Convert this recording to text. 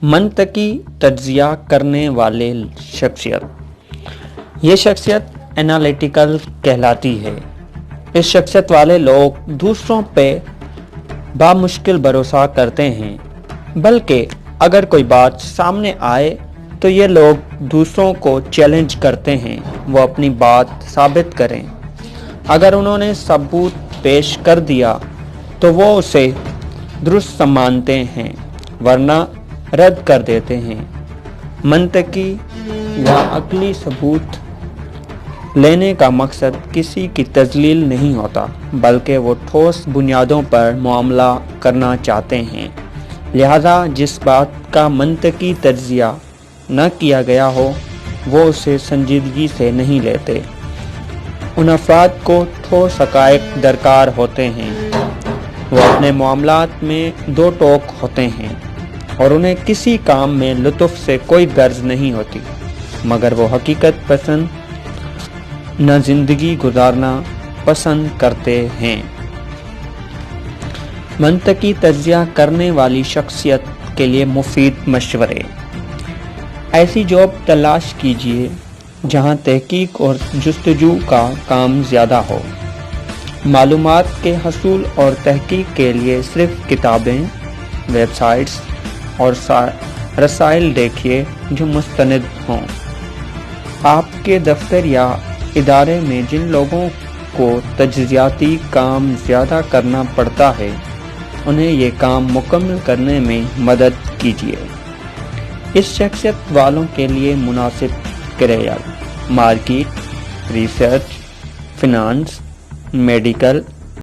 منطقی تجزیہ کرنے والے شخصیت۔ یہ شخصیت انالیٹیکل کہلاتی ہے۔ اس شخصیت والے لوگ دوسروں پہ بامشکل بھروسہ کرتے ہیں، بلکہ اگر کوئی بات سامنے آئے تو یہ لوگ دوسروں کو چیلنج کرتے ہیں وہ اپنی بات ثابت کریں۔ اگر انہوں نے ثبوت پیش کر دیا تو وہ اسے درست مانتے ہیں، ورنہ رد کر دیتے ہیں۔ منطقی یا عقلی ثبوت لینے کا مقصد کسی کی تذلیل نہیں ہوتا، بلکہ وہ ٹھوس بنیادوں پر معاملہ کرنا چاہتے ہیں۔ لہذا جس بات کا منطقی تجزیہ نہ کیا گیا ہو وہ اسے سنجیدگی سے نہیں لیتے۔ ان افراد کو ٹھوس حقائق درکار ہوتے ہیں۔ وہ اپنے معاملات میں دو ٹوک ہوتے ہیں اور انہیں کسی کام میں لطف سے کوئی غرض نہیں ہوتی، مگر وہ حقیقت پسند نہ زندگی گزارنا پسند کرتے ہیں۔ منطقی تجزیہ کرنے والی شخصیت کے لیے مفید مشورے۔ ایسی جاب تلاش کیجیے جہاں تحقیق اور جستجو کا کام زیادہ ہو۔ معلومات کے حصول اور تحقیق کے لیے صرف کتابیں، ویب سائٹس اور رسائل دیکھیے جو مستند ہوں۔ آپ کے دفتر یا ادارے میں جن لوگوں کو تجزیاتی کام زیادہ کرنا پڑتا ہے انہیں یہ کام مکمل کرنے میں مدد کیجیے۔ اس شخصیت والوں کے لیے مناسب career: market, research, finance, medical